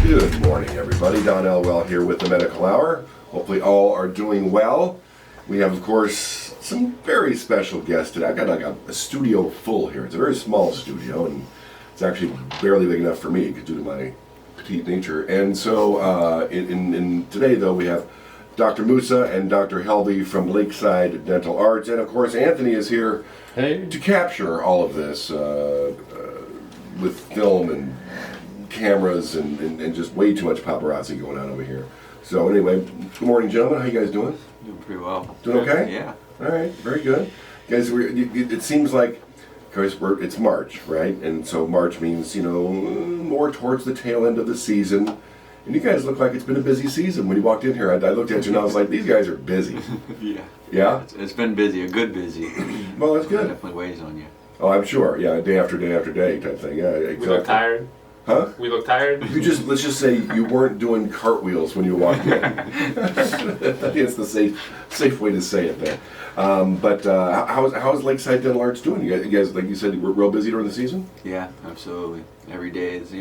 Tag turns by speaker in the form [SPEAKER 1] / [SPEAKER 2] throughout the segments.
[SPEAKER 1] Good morning, everybody. Don Elwell here with the Medical Hour. Hopefully all are doing well. We have, of course, some very special guests today. I've got like a studio full here. It's a very small studio, and it's actually barely big enough for me due to my petite nature. And so in today, though, we have Dr. Mousa and Dr. Helvey from Lakeside Dental Arts. And, of course, Anthony is here to capture all of this with film and cameras and just way too much paparazzi going on over here. So anyway, good morning, gentlemen. How you guys doing?
[SPEAKER 2] Doing pretty well.
[SPEAKER 1] Doing okay?
[SPEAKER 2] Yeah.
[SPEAKER 1] All right, very good. Guys, it seems like, of course, it's March, right? And so March means, more towards the tail end of the season. And you guys look like it's been a busy season. When you walked in here, I looked at you and I was like, these guys are busy.
[SPEAKER 2] Yeah.
[SPEAKER 1] Yeah?
[SPEAKER 2] It's been busy, a good busy.
[SPEAKER 1] Well, that's good.
[SPEAKER 2] It definitely weighs on you.
[SPEAKER 1] Oh, I'm sure. Yeah, day after day after day type thing. Yeah, exactly.
[SPEAKER 3] We look tired.
[SPEAKER 1] Huh?
[SPEAKER 3] We look tired.
[SPEAKER 1] Let's just say you weren't doing cartwheels when you walked in. I think it's the safe way to say it there. But how's Lakeside Dental Arts doing? You guys, like you said, we're real busy during the season?
[SPEAKER 2] Yeah, absolutely. Every day is,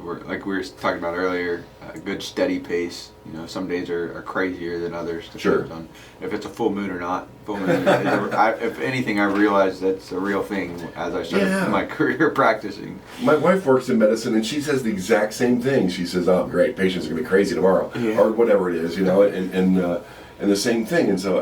[SPEAKER 2] we're, like we were talking about earlier, a good steady pace. Some days are crazier than others.
[SPEAKER 1] Sure.
[SPEAKER 2] Depends on if it's a full moon or not. Full moon. If anything, I realized that's a real thing as I started my career practicing.
[SPEAKER 1] My wife works in medicine, and she says the exact same thing. She says, "Oh, great, patients are gonna be crazy tomorrow," or whatever it is, and the same thing. And so,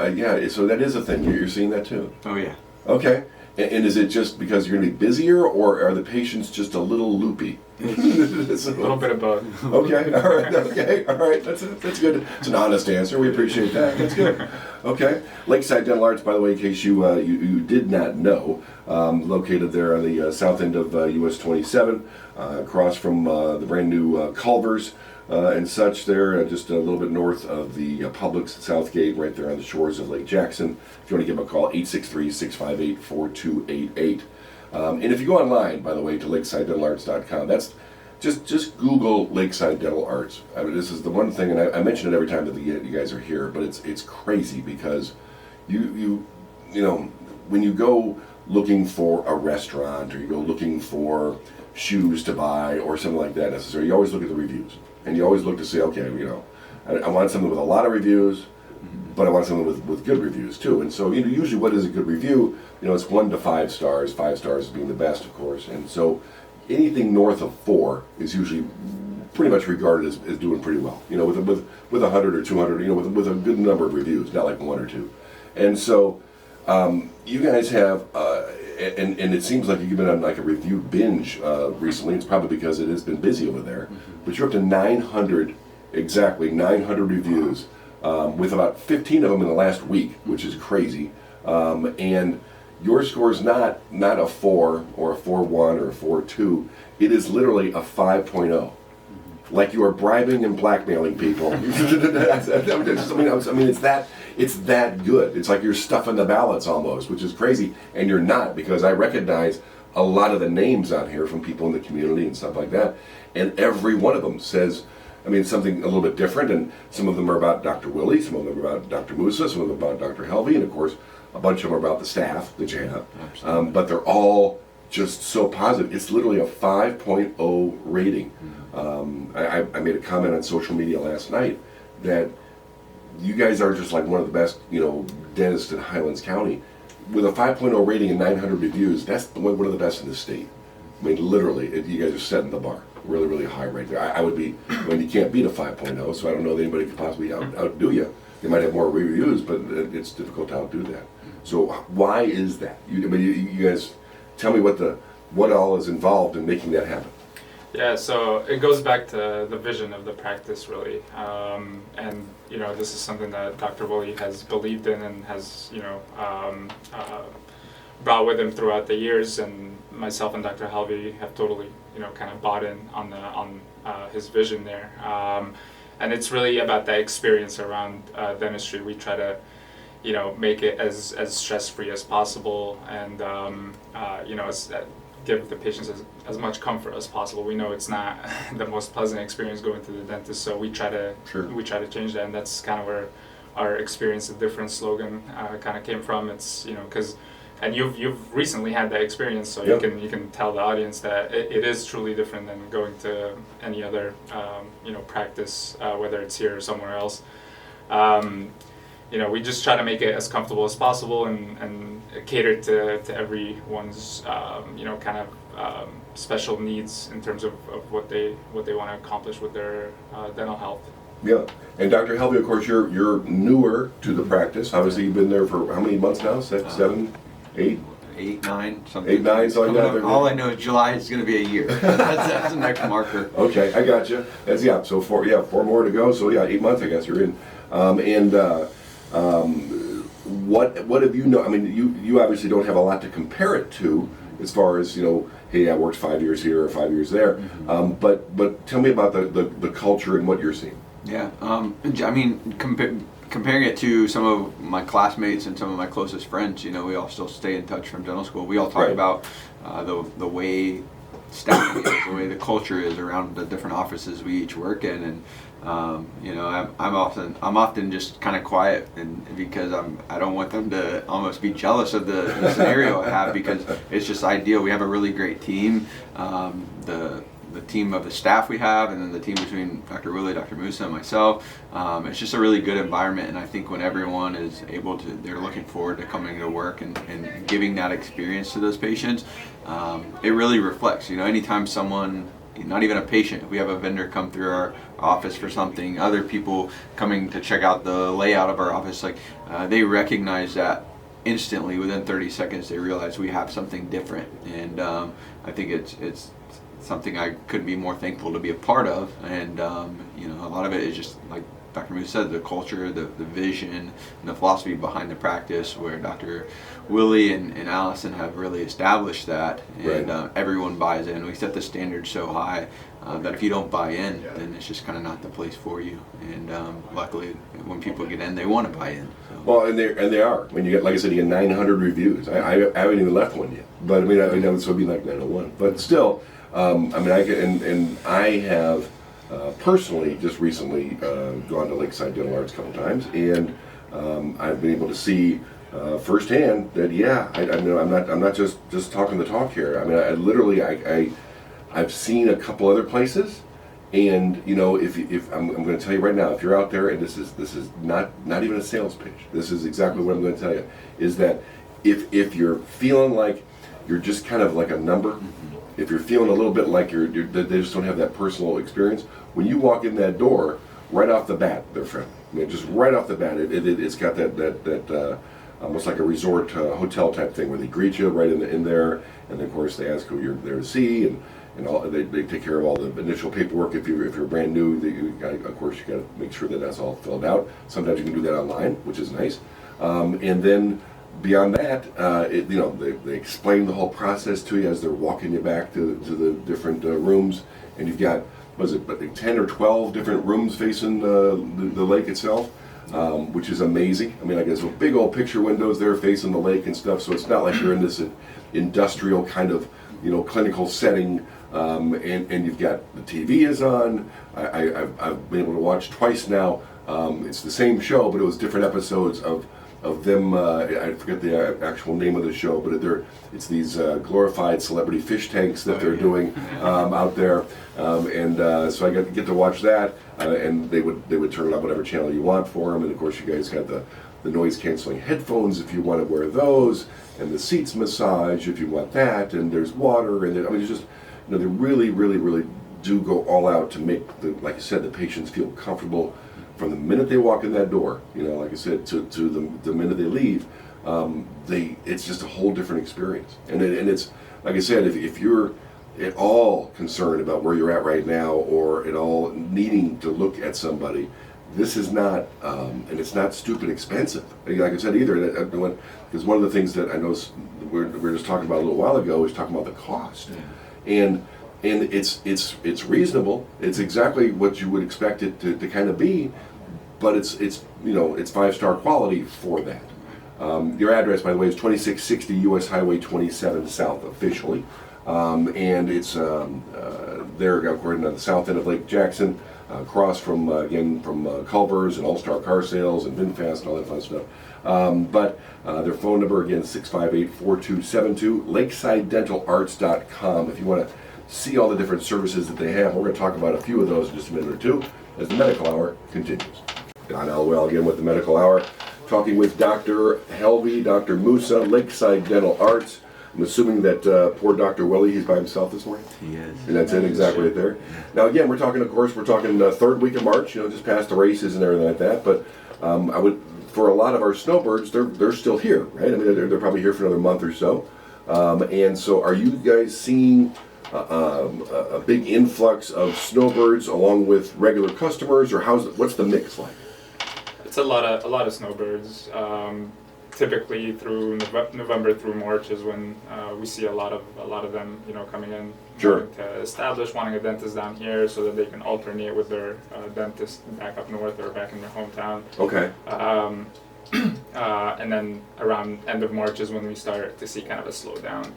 [SPEAKER 1] so that is a thing. You're seeing that too.
[SPEAKER 2] Oh yeah.
[SPEAKER 1] Okay. And is it just because you're going to be busier, or are the patients just a little loopy?
[SPEAKER 3] A little bit of both.
[SPEAKER 1] Okay, all right. That's good. It's an honest answer. We appreciate that. That's good. Okay. Lakeside Dental Arts, by the way, in case you did not know, located there on the south end of US 27, across from the brand new Culver's and such there, just a little bit north of the Publix at Southgate, right there on the shores of Lake Jackson. If you want to give them a call, 863-658-4288. And if you go online, by the way, to lakesidedentalarts.com, that's just Google Lakeside Dental Arts. I mean, this is the one thing, and I mention it every time that you guys are here, but it's crazy because you when you go looking for a restaurant or you go looking for shoes to buy or something like that necessarily, you always look at the reviews. And you always look to say, okay, I want something with a lot of reviews, but I want something with good reviews too. And so, usually what is a good review? It's 1 to 5 stars, 5 stars being the best, of course. And so anything north of 4 is usually pretty much regarded as doing pretty well. With 100 or 200, with a good number of reviews, not like 1 or 2. And so you guys have, and it seems like you've been on like a review binge recently. It's probably because it has been busy over there. But you're up to 900 reviews, with about 15 of them in the last week, which is crazy. And your score is not a 4 or a 4.1 or a 4.2. It is literally a 5.0. Like you are bribing and blackmailing people. I mean, it's that good. It's like you're stuffing the ballots almost, which is crazy. And you're not, because I recognize a lot of the names out here from people in the community and stuff like that. And every one of them says, something a little bit different. And some of them are about Dr. Willie, some of them are about Dr. Mousa, some of them about Dr. Helvey, and of course, a bunch of them are about the staff that you have. But they're all just so positive. It's literally a 5.0 rating. I made a comment on social media last night that you guys are just like one of the best, dentists in Highlands County. With a 5.0 rating and 900 reviews, that's one of the best in the state. Literally, you guys are setting the bar really, really high right there. I would be, you can't beat a 5.0, so I don't know that anybody could possibly outdo you. They might have more reviews, but it's difficult to outdo that. So why is that? You guys tell me what all is involved in making that happen.
[SPEAKER 3] Yeah, so it goes back to the vision of the practice, really. And, this is something that Dr. Willie has believed in and has, brought with him throughout the years. And myself and Dr. Helvey have totally, kind of bought in on his vision there. And it's really about that experience around dentistry. We try to, make it as stress-free as possible, and give the patients as much comfort as possible. We know it's not the most pleasant experience going to the dentist, so we try to change that, and that's kind of where our experience the difference slogan kind of came from. It's because and you've recently had that experience, so
[SPEAKER 1] Yep.
[SPEAKER 3] you can tell the audience that it is truly different than going to any other practice, whether it's here or somewhere else. We just try to make it as comfortable as possible and cater to everyone's kind of special needs in terms of what they want to accomplish with their dental health.
[SPEAKER 1] Yeah, and Dr. Helvey, of course, you're newer to the practice. Obviously, you've been there for how many months now? 6, 7, 8?
[SPEAKER 2] 8, 9, something.
[SPEAKER 1] 8, 9, something like that.
[SPEAKER 2] All I know is July is going to be a year. That's the next marker.
[SPEAKER 1] Okay, I got you. That's So 4 more to go. So 8 months, I guess you're in. What have you know? I mean, you obviously don't have a lot to compare it to as far as hey, I worked 5 years here or 5 years there. But tell me about the culture and what you're seeing.
[SPEAKER 2] Yeah, I mean, comparing it to some of my classmates and some of my closest friends, we all still stay in touch from dental school. We all talk
[SPEAKER 1] Right.
[SPEAKER 2] about the way staffing is, the way the culture is around the different offices we each work in, and I'm often just kind of quiet, and because I don't want them to almost be jealous of the scenario I have, because it's just ideal. We have a really great team. The team of the staff we have, and then the team between Dr. Willie, Dr. Mousa, and myself. It's just a really good environment, and I think when everyone is able to, they're looking forward to coming to work and giving that experience to those patients. It really reflects. Anytime someone, not even a patient, if we have a vendor come through our office for something, other people coming to check out the layout of our office, they recognize that instantly. Within 30 seconds, they realize we have something different, and I think it's something I couldn't be more thankful to be a part of. And a lot of it is just like Dr. Mousa said, the culture, the vision, and the philosophy behind the practice, where Dr. Willie and Allison have really established that, and
[SPEAKER 1] Right.
[SPEAKER 2] Everyone buys in. We set the standard so high that if you don't buy in, then it's just kind of not the place for you. And luckily, when people get in, they want to buy in. So.
[SPEAKER 1] Well, and they are. When you get, like I said, you get 900 reviews. I haven't even left one yet. But I mean, this would be like 901. But still, I have personally just recently gone to Lakeside Dental Arts a couple times, and I've been able to see firsthand that I'm not just talking the talk here. I mean, I literally I've seen a couple other places, and if I'm going to tell you right now, if you're out there, and this is not even a sales pitch, this is exactly what I'm going to tell you, is that if you're feeling like you're just kind of like a number. If you're feeling a little bit like they just don't have that personal experience, when you walk in that door, right off the bat, they're friendly. I mean, just right off the bat, it's got that almost like a resort hotel type thing where they greet you right in there, and then of course they ask who you're there to see, and all, they take care of all the initial paperwork. If you're brand new, of course you got to make sure that that's all filled out. Sometimes you can do that online, which is nice, and then. Beyond that, they explain the whole process to you as they're walking you back to the different rooms, and you've got 10 or 12 different rooms facing the lake itself, which is amazing. I mean, there's big old picture windows there facing the lake and stuff, so it's not like you're in this industrial kind of clinical setting, and you've got the TV is on. I've been able to watch twice now. It's the same show, but it was different episodes of them. I forget the actual name of the show, but it's these glorified celebrity fish tanks that they're doing out there, so I get to watch that, and they would turn it on whatever channel you want for them, and of course you guys got the noise canceling headphones if you want to wear those, and the seats massage if you want that, and there's water, and it's just they really do go all out to make like I said, the patients feel comfortable. From the minute they walk in that door, like I said, to the minute they leave, it's just a whole different experience. And it's like I said, if you're at all concerned about where you're at right now, or at all needing to look at somebody, this is not, and it's not stupid expensive. Like I said either, because one of the things that I know we're just talking about a little while ago is talking about the cost, and it's reasonable. It's exactly what you would expect it to kind of be, but it's 5-star quality for that. Your address, by the way, is 2660 US Highway 27 South officially, and it's there according to the south end of Lake Jackson, across from Culver's and All Star Car Sales and VinFast and all that fun stuff. But their phone number again, 658-4272, lakesideDentalArts.com. If you want to see all the different services that they have, we're going to talk about a few of those in just a minute or two as the Medical Hour continues. Don Elwell again with the Medical Hour, talking with Dr. Helvey, Dr. Mousa, Lakeside Dental Arts. I'm assuming that poor Dr. Willie, he's by himself this morning?
[SPEAKER 2] He is.
[SPEAKER 1] And that's it, exactly right there. Now again, we're talking, of course, third week of March, just past the races and everything like that, but I would, for a lot of our snowbirds, they're still here, right? I mean, they're probably here for another month or so. And so are you guys seeing a big influx of snowbirds along with regular customers, or what's the mix like?
[SPEAKER 3] It's a lot of snowbirds. Typically through November through March is when we see a lot of them, coming in,
[SPEAKER 1] Sure,
[SPEAKER 3] wanting to establish, wanting a dentist down here so that they can alternate with their dentist back up north or back in their hometown.
[SPEAKER 1] Okay.
[SPEAKER 3] And then around end of March is when we start to see kind of a slowdown.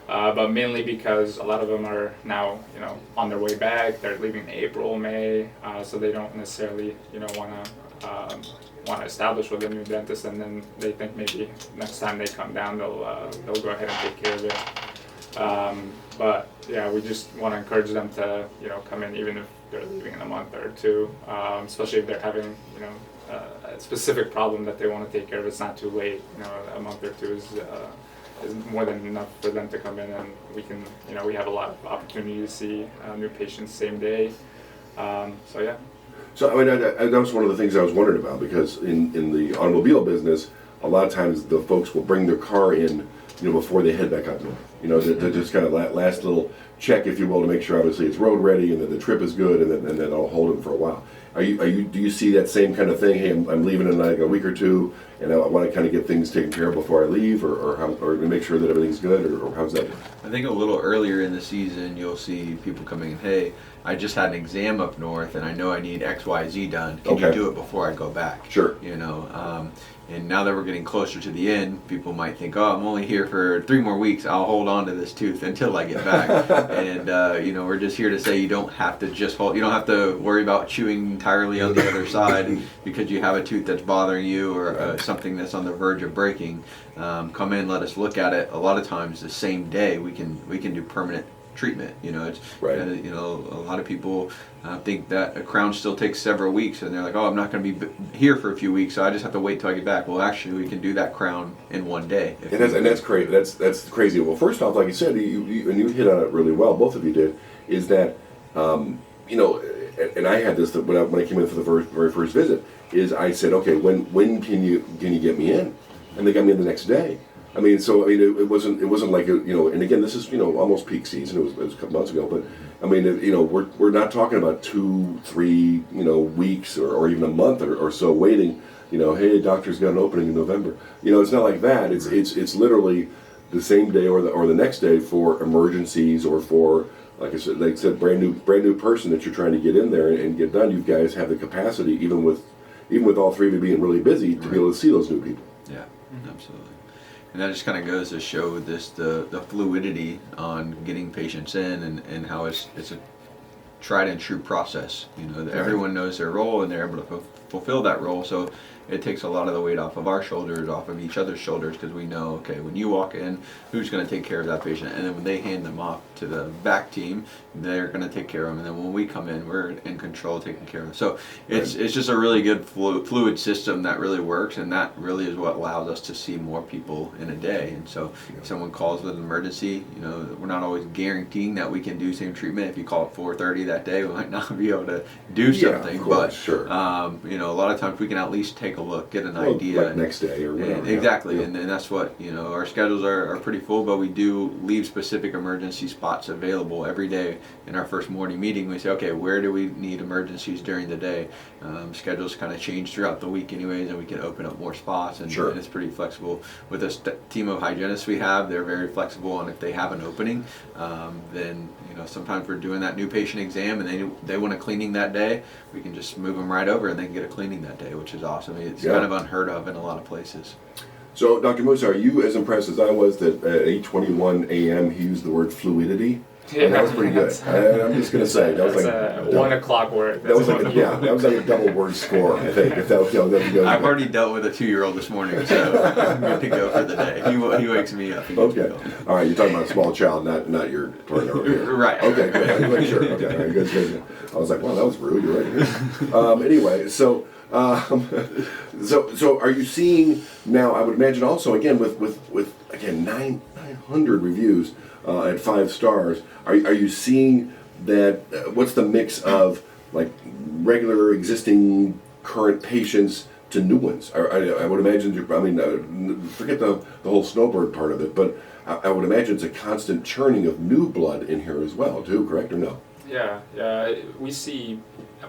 [SPEAKER 3] But mainly because a lot of them are now, on their way back. They're leaving in April, May, so they don't necessarily, want to establish with a new dentist, and then they think maybe next time they come down, they'll go ahead and take care of it. But yeah, we just want to encourage them to, come in even if they're leaving in a month or two, especially if they're having, a specific problem that they want to take care of. It's not too late. A month or two is more than enough for them to come in, and we can, we have a lot of opportunity to see new patients same day. So yeah.
[SPEAKER 1] So I mean, that was one of the things I was wondering about, because in the automobile business, a lot of times the folks will bring their car in, before they head back up north. To just kind of last little check, if you will, to make sure obviously it's road ready and that the trip is good, and then I'll hold them for a while. Do you see that same kind of thing? Hey, I'm leaving in like a week or two, and I want to kind of get things taken care of before I leave, or make sure that everything's good, or how's that?
[SPEAKER 2] I think a little earlier in the season, you'll see people coming in, hey, I just had an exam up north, and I know I need X, Y, Z done. Can you do it before I go back?
[SPEAKER 1] Sure.
[SPEAKER 2] And now that we're getting closer to the end, people might think, oh, I'm only here for 3 more weeks. I'll hold on to this tooth until I get back. And, we're just here to say you don't have to just hold, you don't have to worry about chewing entirely on the other side because you have a tooth that's bothering you, or something that's on the verge of breaking. Come in, let us look at it. A lot of times the same day we can do permanent treatment. It's
[SPEAKER 1] right.
[SPEAKER 2] A lot of people think that a crown still takes several weeks, and they're like, oh, I'm not going to be here for a few weeks, so I just have to wait till I get back. Well, actually, we can do that crown in one day.
[SPEAKER 1] And that's crazy. That's crazy. Well, first off, like you said, you hit on it really well. Both of you did. Is that and I had this when I came in for the very first visit. Is I said, okay, when can you get me in? And they got me in the next day. I mean, it wasn't like and again, this is almost peak season. It was a couple months ago, but I mean, we're not talking about 2-3 weeks or even a month or so waiting. Hey, doctor's got an opening in November. It's not like that. It's literally the same day or the next day for emergencies, or for, like I said, brand new person that you're trying to get in there and get done. You guys have the capacity, even with all three of you being really busy, to be able to see those new people.
[SPEAKER 2] Yeah, absolutely. And that just kind of goes to show the fluidity on getting patients in, and how it's a tried and true process. Everyone knows their role, and they're able to fulfill that role. So it takes a lot of the weight off of our shoulders, off of each other's shoulders, because we know, okay, when you walk in, who's going to take care of that patient? And then when they hand them off to the back team, they're going to take care of them. And then when we come in, we're in control, taking care of them. So it's just a really good fluid system that really works, and that really is what allows us to see more people in a day. And so if someone calls with an emergency, we're not always guaranteeing that we can do same treatment. If you call at 4:30 that day, we might not be able to do something.
[SPEAKER 1] Of course,
[SPEAKER 2] but
[SPEAKER 1] sure.
[SPEAKER 2] a lot of times we can at least take a look, get an idea.
[SPEAKER 1] Like next day or whatever.
[SPEAKER 2] Exactly,
[SPEAKER 1] Yeah.
[SPEAKER 2] And that's what, our schedules are pretty full, but we do leave specific emergency spots available every day. In our first morning meeting, we say, okay, where do we need emergencies during the day? Schedules kind of change throughout the week anyways, and we can open up more spots, and,
[SPEAKER 1] Sure.
[SPEAKER 2] and it's pretty flexible. With this team of hygienists we have, they're very flexible, and if they have an opening, then sometimes we're doing that new patient exam and they want a cleaning that day, we can just move them right over and they can get a cleaning that day, which is awesome. It's kind of unheard of in a lot of places.
[SPEAKER 1] So, Dr. Mousa, are you as impressed as I was that at 8:21 a.m. he used the word fluidity?
[SPEAKER 3] Yeah,
[SPEAKER 1] that was pretty good. I'm just gonna say that was
[SPEAKER 3] That's
[SPEAKER 1] like
[SPEAKER 3] a 1 o'clock word.
[SPEAKER 1] that was like that was like a double word score. I think if that was, that was good.
[SPEAKER 2] I've already dealt with a 2-year-old this morning, so I'm good to go for the day. He wakes me up. He gets me
[SPEAKER 1] Okay.
[SPEAKER 2] going.
[SPEAKER 1] All right. You're talking about a small child, not your partner over here.
[SPEAKER 2] Right.
[SPEAKER 1] Okay. Good. I was sure. Okay. All right. Good. I was like, well, that was rude. You're right. Anyway, so are you seeing now? I would imagine also again with again 900 reviews at 5 stars. Are you seeing that? What's the mix of like regular existing current patients to new ones? I would imagine. I mean, forget the whole snowbird part of it, but I would imagine it's a constant churning of new blood in here as well, too. Correct or no?
[SPEAKER 3] Yeah.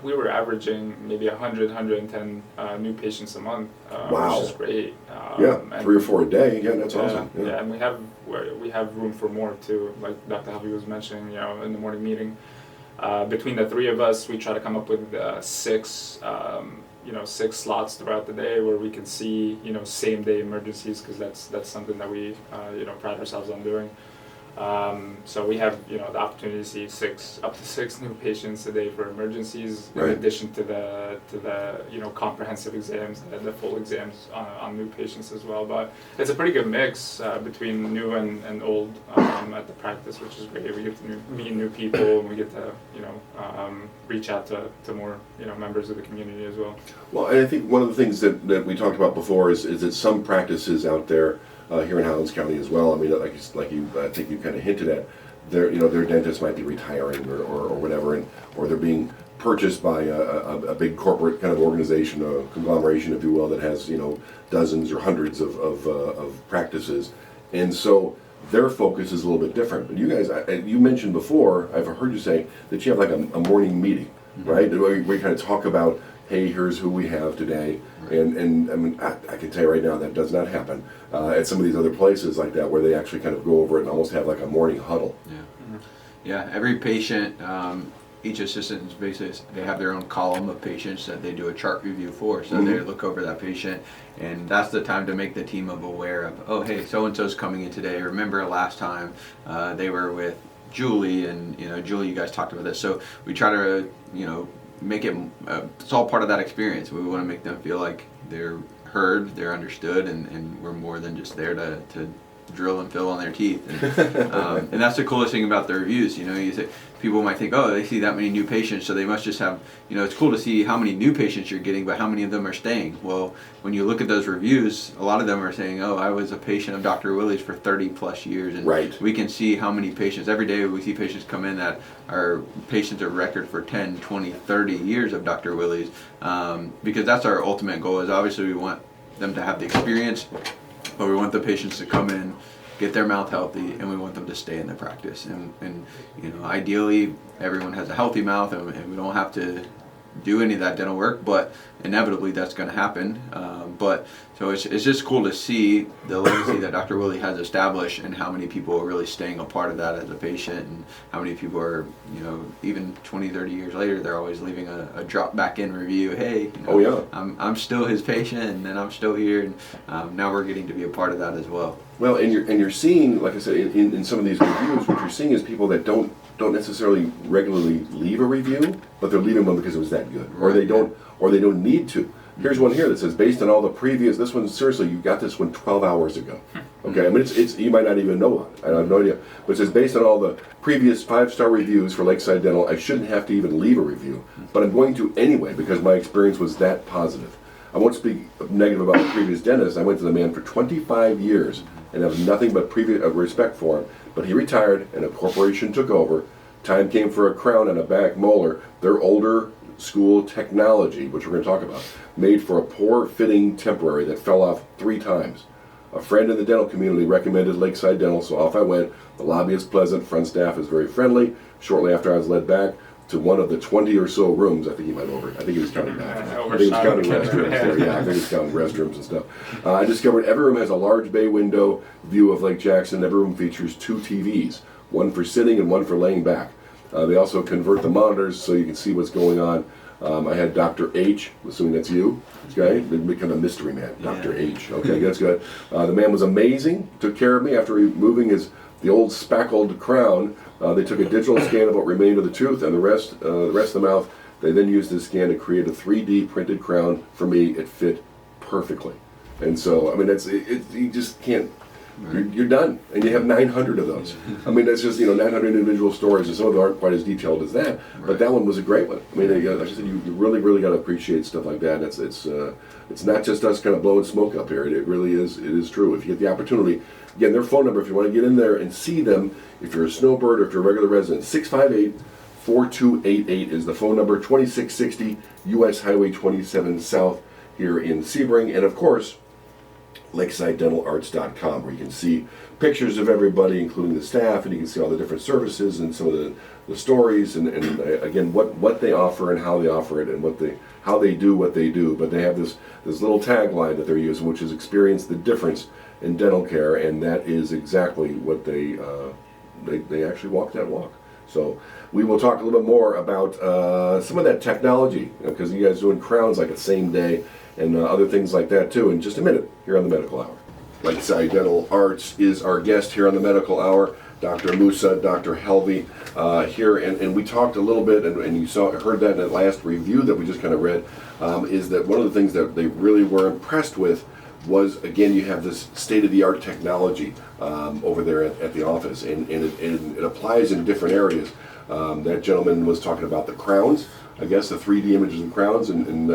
[SPEAKER 3] We were averaging maybe 100, 110 new patients a month,
[SPEAKER 1] Wow.
[SPEAKER 3] which is great.
[SPEAKER 1] Yeah,
[SPEAKER 3] and
[SPEAKER 1] 3 or 4 a day. Yeah, that's
[SPEAKER 3] yeah,
[SPEAKER 1] awesome.
[SPEAKER 3] yeah, and we have room for more too. Like Dr. Helvey was mentioning, in the morning meeting, between the 3 of us, we try to come up with 6 slots throughout the day where we can see, same day emergencies, because that's something that we, pride ourselves on doing. So we have, the opportunity to see up to 6 new patients a day for emergencies,
[SPEAKER 1] Right.
[SPEAKER 3] in addition to the comprehensive exams and the full exams on new patients as well. But it's a pretty good mix between new and old at the practice, which is great. We get to meet new people, and we get to, reach out to more, members of the community as well.
[SPEAKER 1] Well, and I think one of the things that we talked about before is that some practices out there here in Highlands County as well. I mean, like you, I think you kind of hinted at, their dentists might be retiring or whatever, or they're being purchased by a big corporate kind of organization, a conglomeration, if you will, that has dozens or hundreds of practices, and so their focus is a little bit different. But you guys, you mentioned before, I've heard you say that you have like a morning meeting, right? Where you kind of talk about, hey, here's who we have today. And I mean, I can tell you right now that does not happen at some of these other places like that, where they actually kind of go over it and almost have like a morning huddle.
[SPEAKER 2] Yeah, every patient, each assistant is basically, they have their own column of patients that they do a chart review for. So they look over that patient, and that's the time to make the team aware of, oh, hey, so-and-so's coming in today. Remember last time they were with Julie, and Julie, you guys talked about this. So we try to, make it, it's all part of that experience. We want to make them feel like they're heard, they're understood, and we're more than just there to drill and fill on their teeth. And that's the coolest thing about the reviews. You say, people might think, oh, they see that many new patients, so they must just have, it's cool to see how many new patients you're getting, but how many of them are staying. Well, when you look at those reviews, a lot of them are saying, oh, I was a patient of Dr. Willie's for 30 plus years. And
[SPEAKER 1] right.
[SPEAKER 2] We can see how many patients, every day we see patients come in that are patients of record for 10, 20, 30 years of Dr. Willie's, because that's our ultimate goal. Is obviously we want them to have the experience, but we want the patients to come in, get their mouth healthy, and we want them to stay in the practice. And ideally, everyone has a healthy mouth, and we don't have to do any of that dental work, but inevitably that's going to happen. So it's just cool to see the legacy that Dr. Willie has established, and how many people are really staying a part of that as a patient, and how many people are, even 20, 30 years later, they're always leaving a drop back in review. Hey,
[SPEAKER 1] oh yeah,
[SPEAKER 2] I'm still his patient, and I'm still here, and now we're getting to be a part of that as well.
[SPEAKER 1] Well, and you're seeing, like I said, in some of these reviews, what you're seeing is people that don't necessarily regularly leave a review, but they're leaving one because it was that good, or they don't need to. Here's one here that says, based on all the previous, this one, seriously, you got this one 12 hours ago. Okay, I mean, it's you might not even know it. I have no idea. But it says, based on all the previous 5-star reviews for Lakeside Dental, I shouldn't have to even leave a review, but I'm going to anyway because my experience was that positive. I won't speak negative about the previous dentist. I went to the man for 25 years and have nothing but respect for him. But he retired and a corporation took over. Time came for a crown and a back molar. Their older school technology, which we're going to talk about, made for a poor fitting temporary that fell off 3 times. A friend in the dental community recommended Lakeside Dental, so off I went. The lobby is pleasant, front staff is very friendly. Shortly after, I was led back to one of the 20 or so rooms. I think he might I think he was counting that. I think he was counting restrooms there. Yeah, I think he was counting restrooms and stuff. I discovered every room has a large bay window view of Lake Jackson. Every room features 2 TVs, one for sitting and one for laying back. They also convert the monitors so you can see what's going on. I had Dr. H, assuming that's you, okay? Become a mystery man, Dr. H. Okay, that's good. The man was amazing, took care of me after removing his the old spackled crown. They took a digital scan of what remained of the tooth and the rest of the mouth. They then used this scan to create a 3D printed crown. For me, it fit perfectly. And so, I mean, you just can't. You're done, and you have 900 of those. I mean, that's just 900 individual stories, and some of them aren't quite as detailed as that. But that one was a great one. I mean, like I said, you really got to appreciate stuff like that. And it's not just us kind of blowing smoke up here. It really is. It is true. If you get the opportunity, again, their phone number if you want to get in there and see them. If you're a snowbird or if you're a regular resident, 658-4288 is the phone number. 2660 U.S. Highway 27 South here in Sebring, and of course, LakesideDentalArts.com, where you can see pictures of everybody, including the staff, and you can see all the different services and some of the stories, and again, what they offer and how they offer it, and how they do what they do. But they have this little tagline that they're using, which is "Experience the difference in dental care," and that is exactly what they actually walk that walk. So we will talk a little bit more about some of that technology, because you guys are doing crowns like the same day, and other things like that too, in just a minute here on the Medical Hour. Lakeside Dental Arts is our guest here on the Medical Hour, Dr. Mousa, Dr. Helvey here, and we talked a little bit, and you heard that in the last review that we just kind of read, is that one of the things that they really were impressed with was, again, you have this state-of-the-art technology over there at the office, and it applies in different areas. That gentleman was talking about the crowns, I guess, the 3D images of crowns, and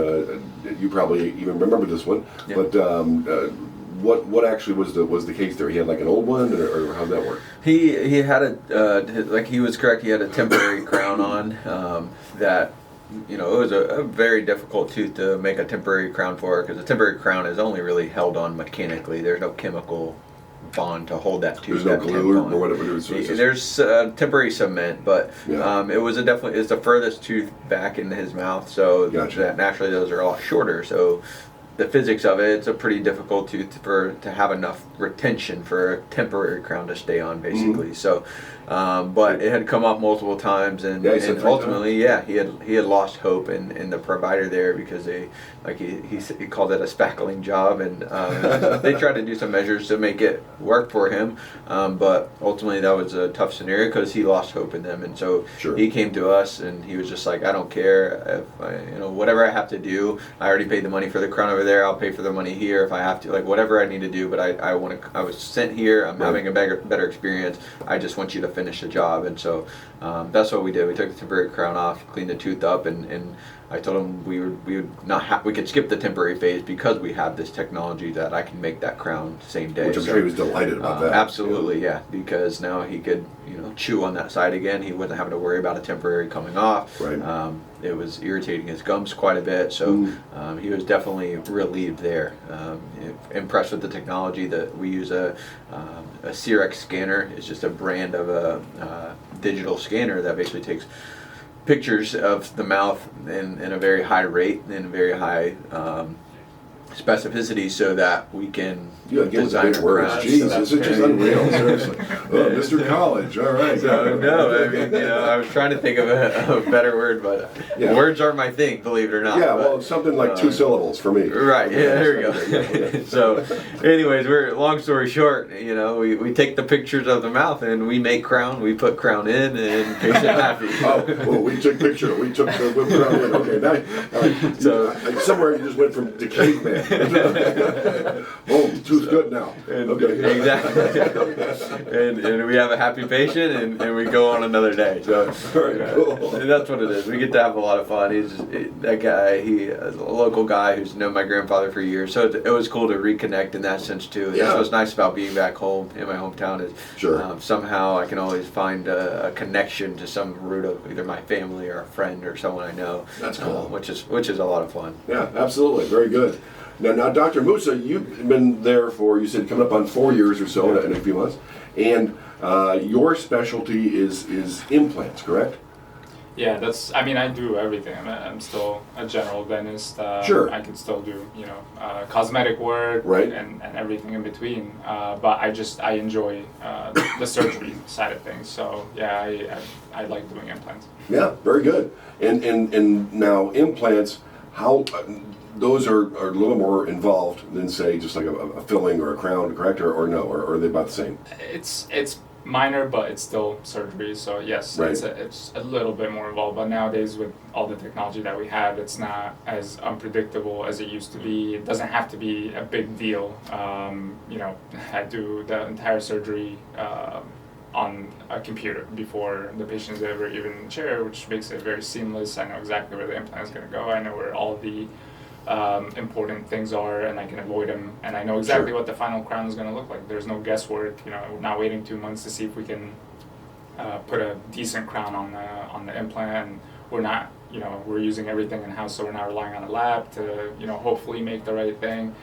[SPEAKER 1] you probably even remember this one. Yeah. But what actually was the case there? He had like an old one, or how'd that work?
[SPEAKER 2] He had like he was correct. He had a temporary crown on that. It was a very difficult tooth to make a temporary crown for, because a temporary crown is only really held on mechanically. There's no chemical bond to hold that tooth.
[SPEAKER 1] There's no glue or whatever it is.
[SPEAKER 2] There's temporary cement, but it was it's the furthest tooth back in his mouth, so that naturally those are a lot shorter. So the physics of it's a pretty difficult tooth to have enough retention for a temporary crown to stay on, basically. Mm-hmm. So, but it had come up multiple times, and ultimately, he had lost hope in the provider there, because he called it a spackling job, and they tried to do some measures to make it work for him, but ultimately that was a tough scenario because he lost hope in them, and so he came to us and he was just like, I don't care if whatever I have to do. I already paid the money for the crown over there. I'll pay for the money here if I have to, like whatever I need to do. But I was sent here. I'm having a better experience. I just want you to finish the job, and so that's what we did. We took the temporary crown off, cleaned the tooth up, and I told him we could skip the temporary phase because we have this technology that I can make that crown same day.
[SPEAKER 1] Which I'm sure he was delighted about that.
[SPEAKER 2] Absolutely, yeah, because now he could chew on that side again. He wasn't having to worry about a temporary coming off. Right. It was irritating his gums quite a bit, so he was definitely relieved there. Impressed with the technology that we use. A Cerex scanner. It's just a brand of a digital scanner that basically takes pictures of the mouth in a very high rate and very high specificity, so that we can design
[SPEAKER 1] big words. Jeez, this is just unreal. Seriously, Mr. College. All right.
[SPEAKER 2] So, no, I mean, I was trying to think of a better word, but words are my thing, believe it or not.
[SPEAKER 1] Yeah, well, something like 2 syllables for me.
[SPEAKER 2] Right. Yeah, there you go. So, anyways, long story short, we take the pictures of the mouth and we make crown. We put crown in, and patient happy.
[SPEAKER 1] We took picture. We took the crown in. Okay, now, so somewhere you just went from to caveman. Tooth's good now.
[SPEAKER 2] Okay. Exactly. and we have a happy patient, and we go on another day. So cool. And that's what it is. We get to have a lot of fun. That guy. He is a local guy who's known my grandfather for years. So it was cool to reconnect in that sense too. Yeah. That's what's nice about being back home in my hometown is somehow I can always find a connection to some root of either my family or a friend or someone I know.
[SPEAKER 1] That's cool.
[SPEAKER 2] Which is a lot of fun.
[SPEAKER 1] Yeah, absolutely. Very good. Now, Dr. Mousa, you've been there for, you said, coming up on 4 years or so in a few months, and your specialty is implants, correct?
[SPEAKER 3] Yeah, I do everything. I'm still a general dentist.
[SPEAKER 1] Sure.
[SPEAKER 3] I can still do, cosmetic work,
[SPEAKER 1] right,
[SPEAKER 3] and everything in between. But I enjoy the surgery side of things. So yeah, I like doing implants.
[SPEAKER 1] Yeah, very good. And now implants, how those are a little more involved than, say, just like a filling or a crown, correct, or no, or are they about the same?
[SPEAKER 3] It's minor, but it's still surgery. So yes,
[SPEAKER 1] Right.
[SPEAKER 3] it's a little bit more involved. But nowadays, with all the technology that we have, it's not as unpredictable as it used to be. It doesn't have to be a big deal. I do the entire surgery on a computer before the patient is ever even in the chair, which makes it very seamless. I know exactly where the implant is going to go. I know where all the important things are, and I can avoid them, and I know exactly
[SPEAKER 1] Sure.
[SPEAKER 3] what the final crown is going to look like. There's no guesswork. We're not waiting 2 months to see if we can put a decent crown on the implant. And we're not, we're using everything in house, so we're not relying on a lab to, hopefully make the right thing.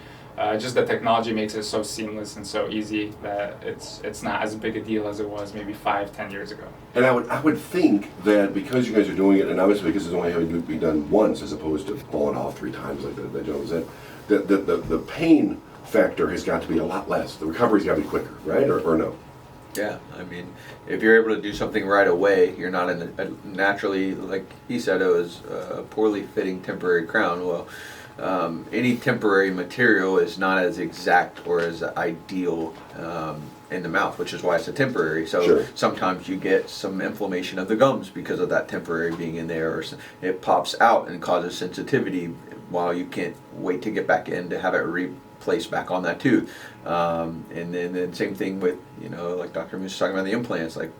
[SPEAKER 3] Just the technology makes it so seamless and so easy that it's not as big a deal as it was maybe 5-10 years ago.
[SPEAKER 1] And I would think that because you guys are doing it, and obviously because it's only having to be done once as opposed to falling off 3 times like that gentleman said, the pain factor has got to be a lot less. The recovery's got to be quicker, right? Or no?
[SPEAKER 2] Yeah, I mean, if you're able to do something right away, you're not in a naturally, like he said, it was a poorly fitting temporary crown. Well, any temporary material is not as exact or as ideal in the mouth, which is why it's a temporary. So
[SPEAKER 1] Sure.
[SPEAKER 2] sometimes you get some inflammation of the gums because of that temporary being in there, or it pops out and causes sensitivity while you can't wait to get back in to have it replaced back on that tooth. And then same thing with, like Dr. Mousa was talking about the implants, like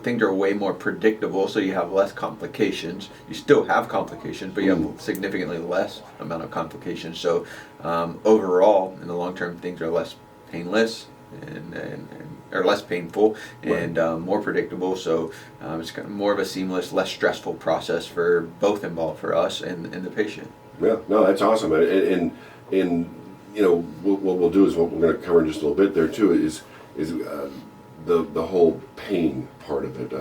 [SPEAKER 2] things are way more predictable, so you have less complications. You still have complications, but you have significantly less amount of complications. So overall, in the long term, things are less painless and or less painful and more predictable. So it's kind of more of a seamless, less stressful process for both involved, for us and the patient.
[SPEAKER 1] Yeah, no, that's awesome. And what we'll do is what we're going to cover in just a little bit there too is the whole pain part of it.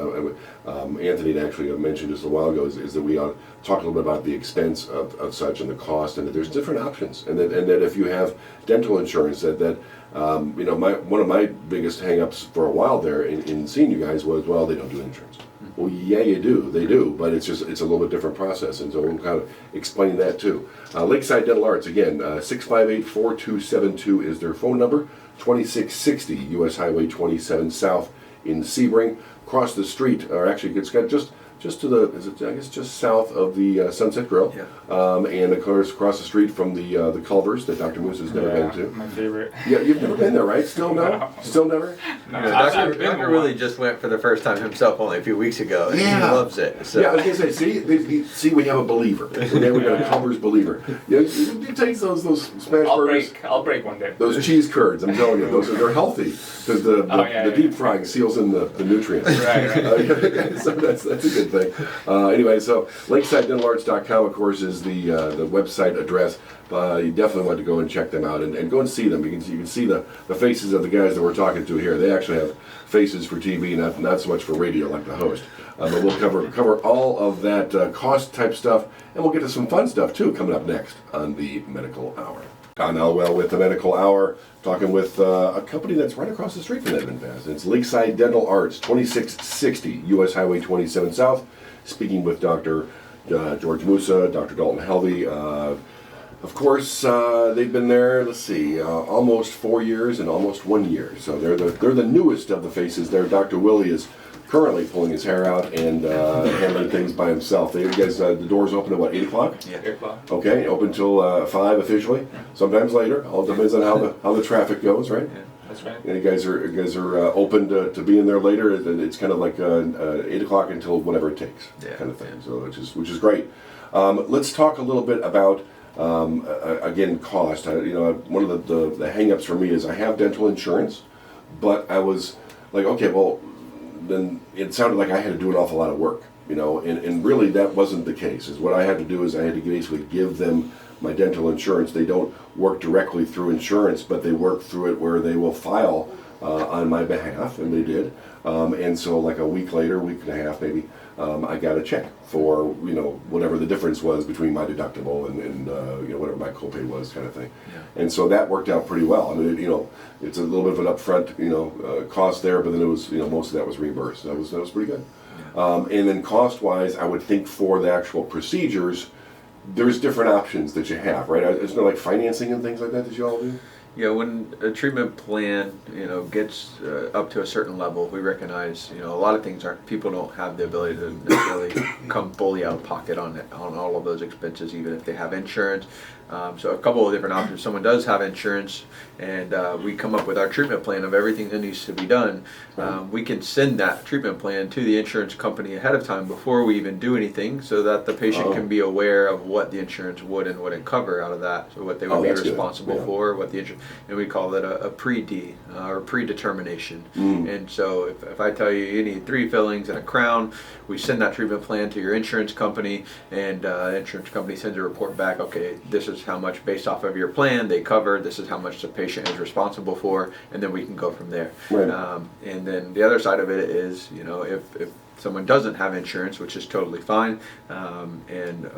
[SPEAKER 1] Anthony had actually mentioned just a while ago is that we talk a little bit about the expense of such and the cost, and that there's different options, and that if you have dental insurance, one of my biggest hang-ups for a while there in seeing you guys was, well, they don't do insurance. Well, yeah, they do, but it's a little bit different process, and so we'll kind of explain that too. Lakeside Dental Arts, again, 658-4272 is their phone number, 2660 US Highway 27 South in Sebring. Across the street, or actually it's got just to just south of the Sunset Grill, and of course across the street from the Culvers that Dr. Mousa has never been to.
[SPEAKER 3] My favorite.
[SPEAKER 1] Yeah, you've never been there, right? Still no?
[SPEAKER 3] No.
[SPEAKER 1] Still never?
[SPEAKER 3] No,
[SPEAKER 2] Dr. really just went for the first time himself only a few weeks ago, and he loves it. So.
[SPEAKER 1] Yeah, I was going to say, see, we have a believer. Okay, we got a Culver's believer. You take those smash burgers.
[SPEAKER 3] I'll break one day.
[SPEAKER 1] Those cheese curds, I'm telling you, they're healthy because the deep frying seals in the nutrients.
[SPEAKER 3] Right.
[SPEAKER 1] So that's a good thing. Anyway, so LakesideDentalArts.com, of course, is the website address. You definitely want to go and check them out and go and see them. You can see the faces of the guys that we're talking to here. They actually have faces for TV, not so much for radio like the host. But we'll cover all of that cost type stuff, and we'll get to some fun stuff too coming up next on the Medical Hour. Don Elwell with the Medical Hour, talking with a company that's right across the street from Edmund Pass. It's Lakeside Dental Arts, 2660 US Highway 27 South. Speaking with Dr. George Mousa, Dr. Dalton Helvey. Of course, they've been there, almost 4 years and almost 1 year. So they're the newest of the faces there. Dr. Willie is currently pulling his hair out and handling things by himself. You guys, the doors open at what, 8 o'clock?
[SPEAKER 2] Yeah.
[SPEAKER 3] 8 o'clock.
[SPEAKER 1] Okay, open till 5 officially. Sometimes later. All depends on how the traffic goes, right?
[SPEAKER 3] Yeah, that's right.
[SPEAKER 1] And you guys are open to being there later. It's kind of like 8 o'clock until whatever it takes, kind of thing. So which is great. Let's talk a little bit about again cost. One of the hang-ups for me is I have dental insurance, but I was like, okay, well, then it sounded like I had to do an awful lot of work, and really that wasn't the case. What I had to do is I had to basically give them my dental insurance. They don't work directly through insurance, but they work through it where they will file on my behalf, and they did. And so like a week later, week and a half maybe, I got a check for whatever the difference was between my deductible and whatever my copay was, kind of thing. Yeah. And so that worked out pretty well. I mean, it's a little bit of an upfront cost there, but then it was most of that was reimbursed. That was pretty good. Yeah. And then cost wise, I would think for the actual procedures, there's different options that you have, right? Isn't there like financing and things like that you all do?
[SPEAKER 2] Yeah, when a treatment plan, gets up to a certain level, we recognize, a lot of things aren't, people don't have the ability to necessarily come fully out of pocket on all of those expenses, even if they have insurance. So a couple of different options. Someone does have insurance, and we come up with our treatment plan of everything that needs to be done. We can send that treatment plan to the insurance company ahead of time before we even do anything, so that the patient can be aware of what the insurance would and wouldn't cover out of that. So what they would be responsible for, what the insurance, and we call that a pre-D or predetermination. And so if I tell you need 3 fillings and a crown, we send that treatment plan to your insurance company, and insurance company sends a report back. Okay, this is how much based off of your plan they cover. This is how much the patient is responsible for, and then we can go from there.
[SPEAKER 1] Right.
[SPEAKER 2] And then the other side of it is, if someone doesn't have insurance, which is totally fine, and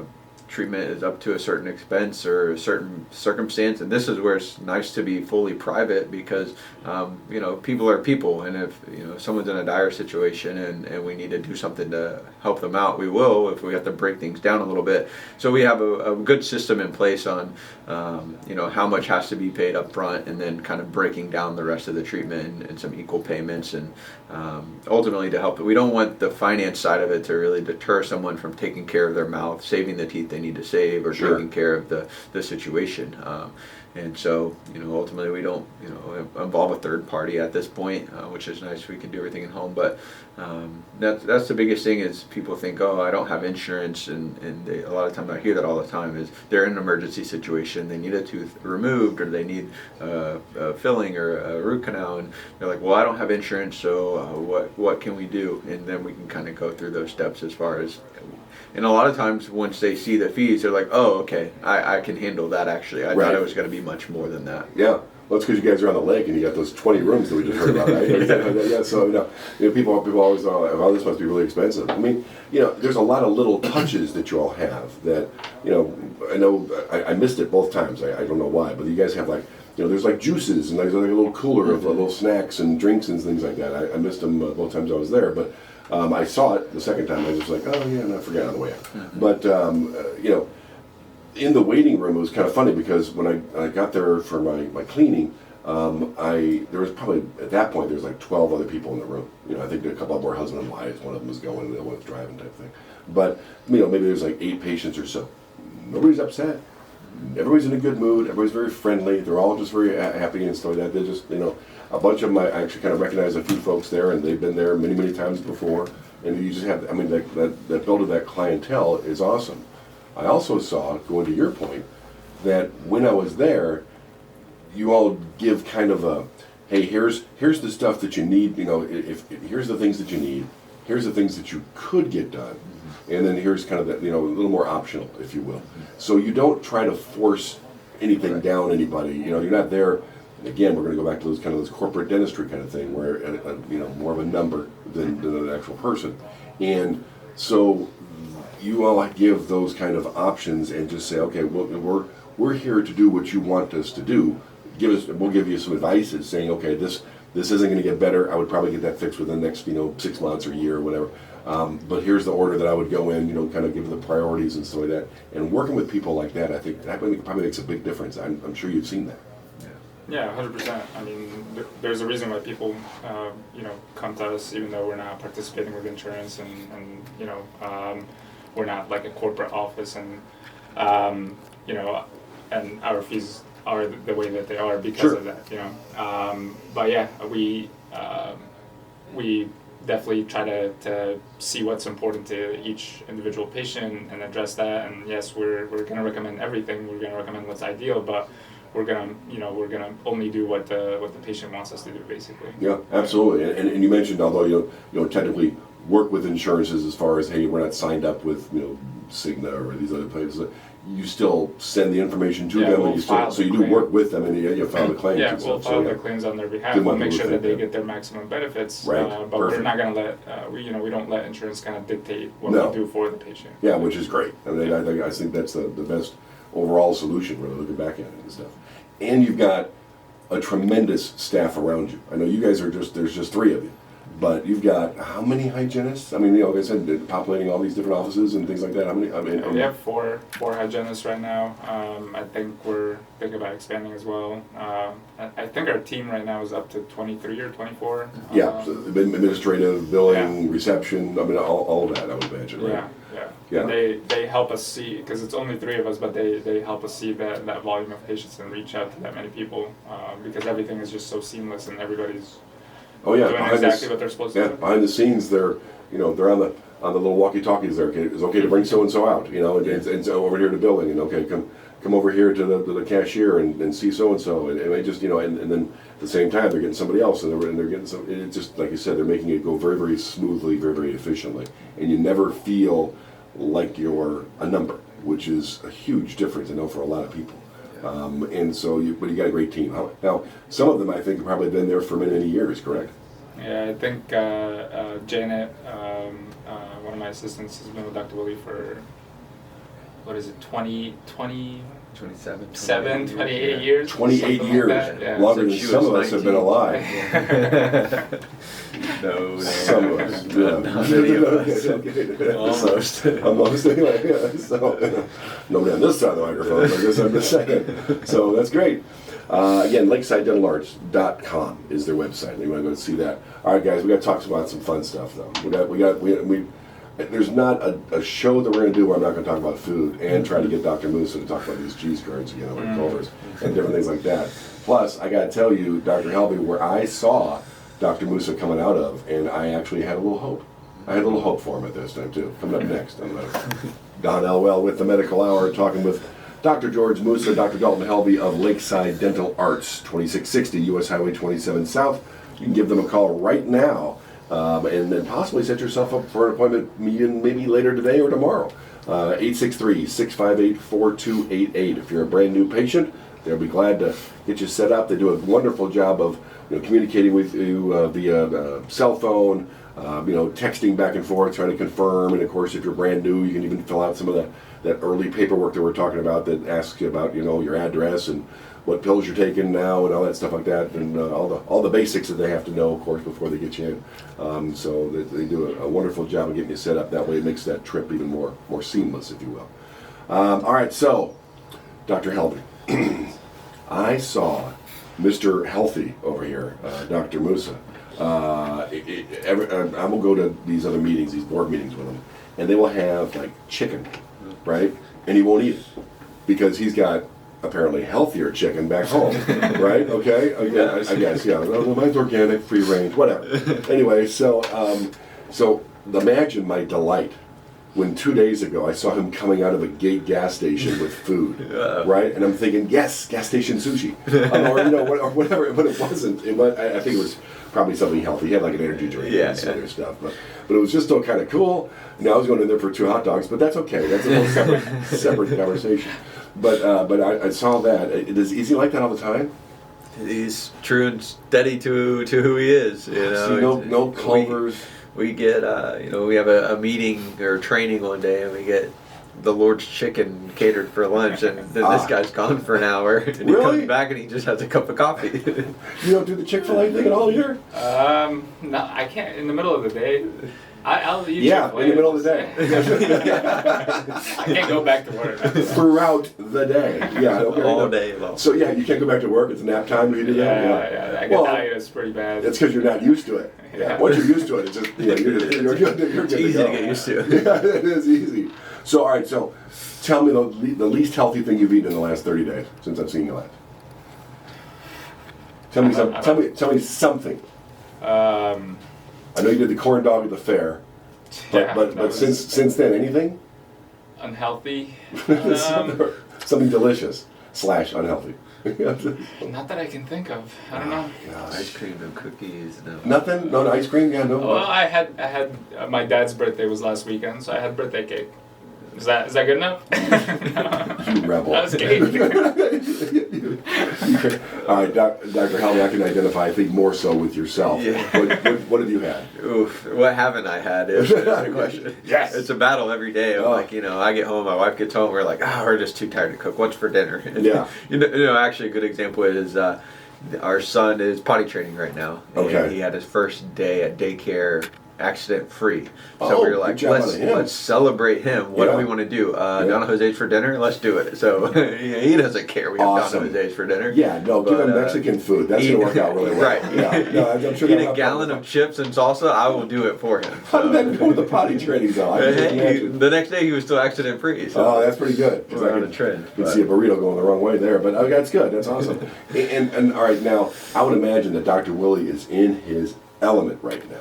[SPEAKER 2] treatment is up to a certain expense or a certain circumstance, and this is where it's nice to be fully private, because people are people, and if someone's in a dire situation and we need to do something to help them out, we will, if we have to break things down a little bit. So we have a good system in place on how much has to be paid up front, and then kind of breaking down the rest of the treatment and some equal payments, and ultimately to help. We don't want the finance side of it to really deter someone from taking care of their mouth, saving the teeth they need to save, or taking care of the situation. And so, ultimately we don't, involve a third party at this point, which is nice. We can do everything at home, but that's the biggest thing is people think, oh, I don't have insurance, and a lot of times I hear that all the time is they're in an emergency situation, they need a tooth removed, or they need a filling or a root canal, and they're like, well, I don't have insurance, so what can we do? And then we can kind of go through those steps as far as. And a lot of times, once they see the fees, they're like, "Oh, okay, I can handle that." Actually, I thought it was going to be much more than that.
[SPEAKER 1] Yeah, well, it's because you guys are on the lake and you got those 20 rooms that we just heard about, right? Yeah. So people always thought, "Oh, this must be really expensive." I mean, there's a lot of little touches that you all have that, I know I missed it both times. I don't know why, but you guys have like. There's like juices and there's like a little cooler of little snacks and drinks and things like that. I missed them both times I was there, but I saw it the second time. I was just like, oh yeah, and I forgot on the way out. But in the waiting room, it was kind of funny because when I got there for my cleaning, there was probably at that point there's like 12 other people in the room. I think a couple of them were husband and wives. One of them was going, and the other one was driving type thing. But maybe there's like 8 patients or so. Nobody's upset. Everybody's in a good mood. Everybody's very friendly. They're all just very happy and stuff like that. They're just, a bunch of them, I actually kind of recognize a few folks there, and they've been there many, many times before. And you just have, that build of that clientele is awesome. I also saw, going to your point, that when I was there, you all give kind of a, hey, here's the stuff that you need. If here's the things that you need. Here's the things that you could get done. And then here's kind of that, a little more optional, if you will. So you don't try to force anything down anybody. You're not there. Again, we're going to go back to those corporate dentistry kind of thing, where more of a number than an actual person. And so you all give those kind of options and just say, okay, we're here to do what you want us to do. We'll give you some advice as saying, okay, this isn't going to get better. I would probably get that fixed within the next 6 months or a year or whatever. But here's the order that I would go in, kind of give the priorities and stuff like that. And working with people like that, I think that probably makes a big difference. I'm sure you've seen that.
[SPEAKER 3] Yeah, 100%. I mean, there's a reason why people, come to us, even though we're not participating with insurance, and we're not like a corporate office, and and our fees are the way that they are because of that. But yeah, we definitely try to see what's important to each individual patient and address that. And yes, we're going to recommend everything. We're going to recommend what's ideal, but we're gonna only do what the patient wants us to do, basically.
[SPEAKER 1] Yeah, absolutely. And you mentioned, although you don't technically work with insurances as far as, hey, we're not signed up with Cigna or these other places, you still send the information to them, and you do work with them, and you file the claims.
[SPEAKER 3] Yeah, we'll file the claims on their behalf. We'll make sure that they get their maximum benefits.
[SPEAKER 1] Right.
[SPEAKER 3] But we're not going to let we don't let insurance kind of dictate what we do for the patient.
[SPEAKER 1] Yeah, which is great. I think that's the best overall solution, really, looking back at it and stuff. And you've got a tremendous staff around you. I know you guys there's just 3 of you, but you've got how many hygienists? I mean, like I said, populating all these different offices and things like that. How many? I mean,
[SPEAKER 3] We have four hygienists right now. I think we're thinking about expanding as well. I think our team right now is up to 23 or 24.
[SPEAKER 1] Yeah, so administrative, billing, reception. I mean, all of that. I would imagine, right?
[SPEAKER 3] Yeah. And they help us see, because it's only 3 of us, but they help us see that volume of patients and reach out to that many people, because everything is just so seamless and everybody's doing exactly what they're supposed to do.
[SPEAKER 1] Behind the scenes, they're they're on the little walkie-talkies. There, okay, it's okay to bring so and so out, and so over here to billing, and okay, come over here to the cashier and see so and so, and they just and then at the same time they're getting somebody else, and they're getting some. It's just like you said, they're making it go very, very smoothly, very, very efficiently, and you never feel like you're a number, which is a huge difference, I know, for a lot of people. And so, but you got a great team. Now, some of them I think have probably been there for many, many years, correct?
[SPEAKER 3] Yeah, I think Janet, one of my assistants, has been with Dr. Willie for, 28 years?
[SPEAKER 1] 28 years,
[SPEAKER 3] yeah.
[SPEAKER 1] longer than some of us have been alive.
[SPEAKER 2] No,
[SPEAKER 1] some of us.
[SPEAKER 2] Almost.
[SPEAKER 1] Almost. Anyway, so, nobody on this side of the microphone, but I guess I'm just saying. So that's great. Again, LakesideDentalArts.com is their website. You want to go see that. All right, guys, we got to talk about some fun stuff, though. There's not a show that we're going to do where I'm not going to talk about food and try to get Dr. Mousa to talk about these cheese curds, like Culver's and different things like that. Plus, I got to tell you, Dr. Helvey, where I saw Dr. Mousa coming out of, and I actually had a little hope. I had a little hope for him at this time, too. Coming up next on the Medical. Don Elwell with the Medical Hour, talking with Dr. George Mousa, Dr. Dalton Helvey of Lakeside Dental Arts, 2660 US Highway 27 South. You can give them a call right now. And then possibly set yourself up for an appointment maybe later today or tomorrow. 863-658-4288. If you're a brand new patient, they'll be glad to get you set up. They do a wonderful job of communicating with you via cell phone, texting back and forth, trying to confirm. And of course, if you're brand new, you can even fill out some of that early paperwork that we're talking about that asks you about your address and what pills you're taking now and all that stuff like that, and all the basics that they have to know, of course, before they get you in. So they do a wonderful job of getting you set up. That way it makes that trip even more seamless, if you will. All right, so, Dr. Helvey, I saw Mr. Healthy over here, Dr. Mousa. I will go to these other meetings, these board meetings with him, and they will have, like, chicken, right? And he won't eat it because he's got apparently healthier chicken back home, right? Okay, I guess, yeah. Well, mine's organic, free range, whatever. Anyway, so imagine my delight when 2 days ago I saw him coming out of a gate gas station with food, right? And I'm thinking, yes, gas station sushi, or whatever. But it wasn't. I think it was probably something healthy. He had like an energy drink and some other stuff, but it was just still kind of cool. Now I was going in there for 2 hot dogs, but that's okay. That's a whole separate conversation. But I saw that. Is he like that all the time?
[SPEAKER 4] He's true and steady to who he is.
[SPEAKER 1] See, no Culver's.
[SPEAKER 4] We get we have a meeting or training one day, and we get the Lord's chicken catered for lunch, and then this guy's gone for an hour, and he comes back and he just has a cup of coffee.
[SPEAKER 1] You don't do the Chick-fil-A thing at all here?
[SPEAKER 3] No, I can't. In the middle of the day, I'll eat
[SPEAKER 1] Chick-fil-A. In the middle of the day.
[SPEAKER 3] I can't go back to work.
[SPEAKER 1] Throughout the day. Yeah. Okay.
[SPEAKER 4] All day long.
[SPEAKER 1] So yeah, you can't go back to work. It's nap time when you do that.
[SPEAKER 3] Yeah. I can tell you it's pretty bad.
[SPEAKER 1] It's because you're not used to it. Yeah. Once you're used to it, it's just you're good.
[SPEAKER 4] It's easy to get used to.
[SPEAKER 1] Yeah, it is easy. So all right. So tell me the least healthy thing you've eaten in the last 30 days since I've seen you last. Tell me something. I know you did the corn dog at the fair, but since then, anything?
[SPEAKER 3] Unhealthy.
[SPEAKER 1] Something delicious / unhealthy.
[SPEAKER 3] Not that I can think of. I don't know.
[SPEAKER 4] Ice cream, no cookies, no.
[SPEAKER 1] Nothing? No ice cream? Yeah, no.
[SPEAKER 3] Well, I had my dad's birthday was last weekend, so I had birthday cake. Is that good enough?
[SPEAKER 1] You rebel.
[SPEAKER 3] That was cake.
[SPEAKER 1] All right, Dr. Helvey, I can identify, I think, more so with yourself.
[SPEAKER 4] Yeah.
[SPEAKER 1] What have you had?
[SPEAKER 4] Oof, what haven't I had is the question.
[SPEAKER 3] Yes.
[SPEAKER 4] It's a battle every day. I get home, my wife gets home, we're like, we're just too tired to cook. What's for dinner? And,
[SPEAKER 1] Yeah.
[SPEAKER 4] actually a good example is, Our son is potty training right now.
[SPEAKER 1] Okay.
[SPEAKER 4] And he had his first day at daycare accident free. So
[SPEAKER 1] Oh,
[SPEAKER 4] we were
[SPEAKER 1] good
[SPEAKER 4] like,
[SPEAKER 1] job on him.
[SPEAKER 4] let's celebrate him. What
[SPEAKER 1] Yeah.
[SPEAKER 4] do we want to do?
[SPEAKER 1] Yeah.
[SPEAKER 4] Don Jose's for dinner? Let's do it. So he doesn't care. We have
[SPEAKER 1] Awesome.
[SPEAKER 4] Don Jose's for dinner.
[SPEAKER 1] Yeah, no, give
[SPEAKER 4] But,
[SPEAKER 1] him Mexican food. That's going to work out really well.
[SPEAKER 4] Right.
[SPEAKER 1] Yeah, no, I'm sure
[SPEAKER 4] Eat
[SPEAKER 1] that'll
[SPEAKER 4] a gallon
[SPEAKER 1] help.
[SPEAKER 4] of chips and salsa. I will do it for him.
[SPEAKER 1] How did that go with the potty training, though? I can just imagine.
[SPEAKER 4] The next day he was still accident free. So
[SPEAKER 1] Oh, that's pretty good. 'Cause
[SPEAKER 4] we're
[SPEAKER 1] I
[SPEAKER 4] on
[SPEAKER 1] could-
[SPEAKER 4] a trend.
[SPEAKER 1] You can see a burrito going the wrong way there, but that's good. That's awesome. And all right, now I would imagine that Dr. Willie is in his element right now,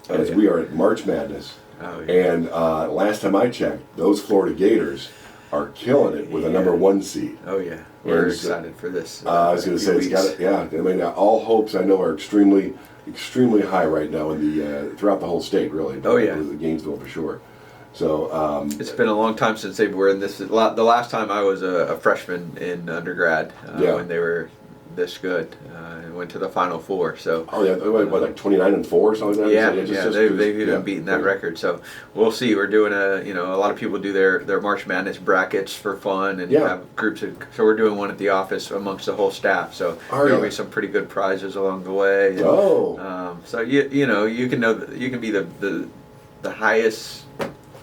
[SPEAKER 4] Oh,
[SPEAKER 1] as
[SPEAKER 4] yeah.
[SPEAKER 1] we are at March Madness.
[SPEAKER 4] Oh, yeah.
[SPEAKER 1] And last time I checked, those Florida Gators are killing it with a number 1 seed.
[SPEAKER 4] Oh yeah, we're
[SPEAKER 1] And so-
[SPEAKER 4] excited for this.
[SPEAKER 1] I was going to say, it's got it. Yeah, I mean, all hopes I know are extremely high right now in the throughout the whole state, really.
[SPEAKER 4] Oh, yeah.
[SPEAKER 1] The Gainesville for sure. So
[SPEAKER 4] It's been a long time since they were in this. The last time I was a freshman in undergrad
[SPEAKER 1] Yeah.
[SPEAKER 4] when they were this good and went to the Final Four. So
[SPEAKER 1] oh yeah, what, like 29-4 or something like that.
[SPEAKER 4] yeah,
[SPEAKER 1] So just-
[SPEAKER 4] they've
[SPEAKER 1] yeah.
[SPEAKER 4] even beaten that record. So we'll see. We're doing a lot of people do their March Madness brackets for fun and
[SPEAKER 1] Yeah.
[SPEAKER 4] have groups. So we're doing one at the office amongst the whole staff. So
[SPEAKER 1] Are
[SPEAKER 4] there'll
[SPEAKER 1] ya?
[SPEAKER 4] be some pretty good prizes along the way. And,
[SPEAKER 1] Oh.
[SPEAKER 4] so you can be the highest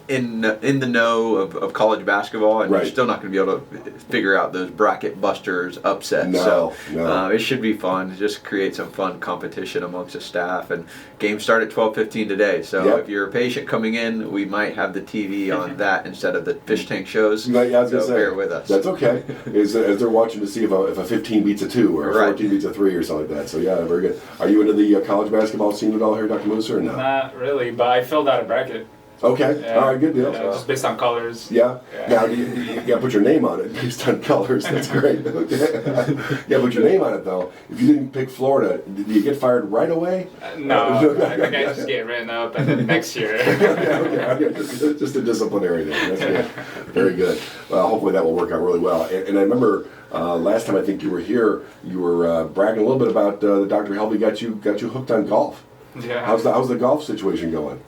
[SPEAKER 4] in the know of college basketball, and
[SPEAKER 1] Right.
[SPEAKER 4] you're still not going to be able to figure out those bracket busters, upsets.
[SPEAKER 1] No,
[SPEAKER 4] so
[SPEAKER 1] no.
[SPEAKER 4] it should be fun. Just create some fun competition amongst the staff. And games start at 12:15 today. So
[SPEAKER 1] Yep.
[SPEAKER 4] if you're a patient coming in, we might have the TV on that instead of the fish tank shows.
[SPEAKER 1] Yeah, I was
[SPEAKER 4] so
[SPEAKER 1] gonna say,
[SPEAKER 4] bear with us.
[SPEAKER 1] That's okay. As they're watching to see if a 15 beats a 2 or a
[SPEAKER 4] Right.
[SPEAKER 1] 14 beats a 3 or something like that. So yeah, very good. Are you into the college basketball scene at all here, Dr. Mousa, or no?
[SPEAKER 3] Not really, but I filled out a bracket.
[SPEAKER 1] Okay.
[SPEAKER 3] Yeah.
[SPEAKER 1] All right. Good deal.
[SPEAKER 3] Yeah, just based on colors.
[SPEAKER 1] Yeah.
[SPEAKER 3] Yeah.
[SPEAKER 1] Now you got to put your name on it based on colors. That's great. Okay. Yeah, put your name on it though. If you didn't pick Florida, did you get fired right away?
[SPEAKER 3] No, I think I just get written up, and then next year.
[SPEAKER 1] Okay. Just a disciplinary thing. That's good. Very good. Well, hopefully that will work out really well. And I remember last time I think you were here, you were bragging a little bit about the Dr. Helvey got you hooked on golf.
[SPEAKER 3] Yeah.
[SPEAKER 1] How's the golf situation going?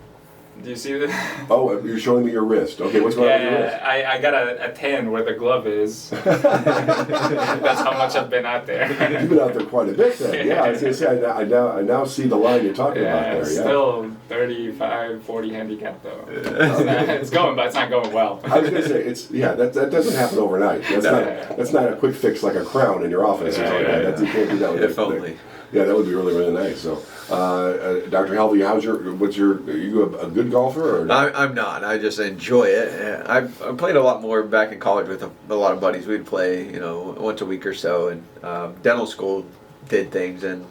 [SPEAKER 3] Do you see that?
[SPEAKER 1] Oh, you're showing me your wrist. Okay, what's going on with your wrist?
[SPEAKER 3] Yeah, I got a tan where the glove is. That's how much I've been out there.
[SPEAKER 1] You've been out there quite a bit then. Yeah, I was going to say, I now see the line you're talking about there. Yeah.
[SPEAKER 3] Still 35, 40 handicap though. It's going, but it's not going well.
[SPEAKER 1] I was going to say, that doesn't happen overnight. That's not a quick fix like a crown in your office or something like that. You can't do that with
[SPEAKER 4] If only.
[SPEAKER 1] Yeah, that would be really, really nice. So, Dr. Helvey, are you a good golfer or not?
[SPEAKER 4] I'm not. I just enjoy it. I played a lot more back in college with a lot of buddies. We'd play, once a week or so. And dental school did things, and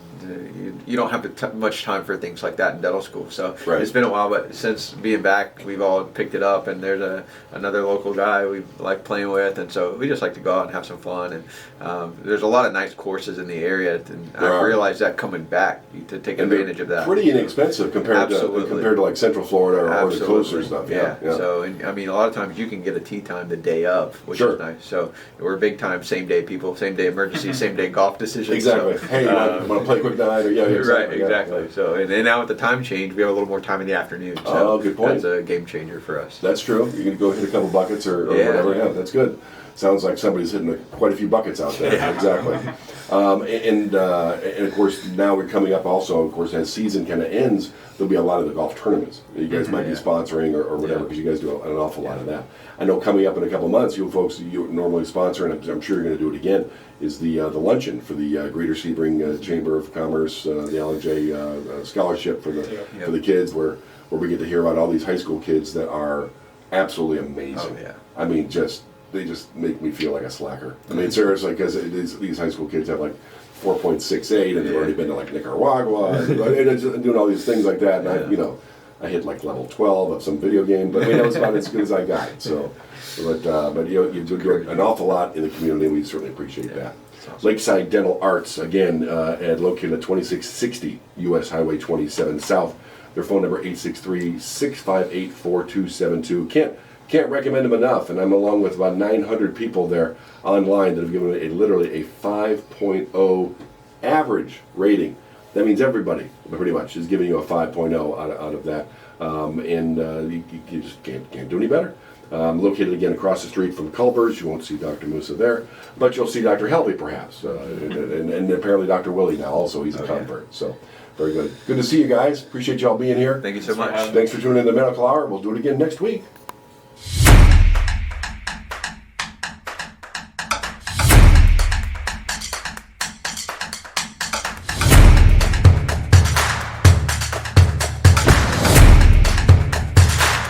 [SPEAKER 4] you don't have much time for things like that in dental school. So
[SPEAKER 1] Right.
[SPEAKER 4] it's been a while, but since being back, we've all picked it up. And there's another local guy we like playing with, and so we just like to go out and have some fun. And there's a lot of nice courses in the area, and
[SPEAKER 1] There
[SPEAKER 4] I
[SPEAKER 1] are.
[SPEAKER 4] realized that coming back to take
[SPEAKER 1] And they're
[SPEAKER 4] advantage of that.
[SPEAKER 1] Pretty inexpensive compared
[SPEAKER 4] Absolutely.
[SPEAKER 1] to like Central Florida or the
[SPEAKER 4] Absolutely.
[SPEAKER 1] closer stuff. Yeah.
[SPEAKER 4] So, and, I mean, a lot of times you can get a tee time the day of, which
[SPEAKER 1] Sure.
[SPEAKER 4] is nice. So we're big time same day people, same day emergency, same day golf decisions.
[SPEAKER 1] Exactly.
[SPEAKER 4] So,
[SPEAKER 1] Hey, you want to play quick night? Or, yeah,
[SPEAKER 4] right,
[SPEAKER 1] yeah,
[SPEAKER 4] exactly.
[SPEAKER 1] yeah.
[SPEAKER 4] So, and then now with the time change, we have a little more time in the afternoon. So
[SPEAKER 1] Oh, good point.
[SPEAKER 4] That's a game changer for us.
[SPEAKER 1] That's true. You can go hit a couple buckets or
[SPEAKER 4] Yeah.
[SPEAKER 1] whatever. Yeah, that's good. Sounds like somebody's hitting quite a few buckets out there. Exactly. And of course, now we're coming up also, of course, as season kind of ends, there'll be a lot of the golf tournaments that you guys might be
[SPEAKER 4] Yeah.
[SPEAKER 1] sponsoring or whatever,
[SPEAKER 4] Yeah.
[SPEAKER 1] because you guys do an awful lot of that. I know coming up in a couple of months, you folks you normally sponsor, and I'm sure you're going to do it again, is the luncheon for the Greater Sebring Chamber of Commerce, the L&J scholarship for the kids, where we get to hear about all these high school kids that are absolutely amazing.
[SPEAKER 4] Oh, yeah.
[SPEAKER 1] I mean, they just make me feel like a slacker. I mean, seriously, because these high school kids have like 4.68, and they've already been to like Nicaragua, and doing all these things like that. And I hit like level 12 of some video game, but I mean, that was about as good as I got. So, but you do an awful lot in the community, and we certainly appreciate that.
[SPEAKER 4] Awesome.
[SPEAKER 1] Lakeside Dental Arts, again, located at 2660 US Highway 27 South. Their phone number 863-658-4272. Can't recommend them enough, and I'm along with about 900 people there online that have given it literally a 5.0 average rating. That means everybody, pretty much, is giving you a 5.0 out of that, and you just can't do any better. located again across the street from Culver's. You won't see Dr. Mousa there, but you'll see Dr. Helvey perhaps, and apparently Dr. Willie now also. He's a convert. So very good. Good to see you guys. Appreciate y'all being here.
[SPEAKER 4] Thank you so
[SPEAKER 3] Thanks for
[SPEAKER 4] much.
[SPEAKER 3] having
[SPEAKER 1] Thanks for tuning in to the Medical Hour. We'll do it again next week.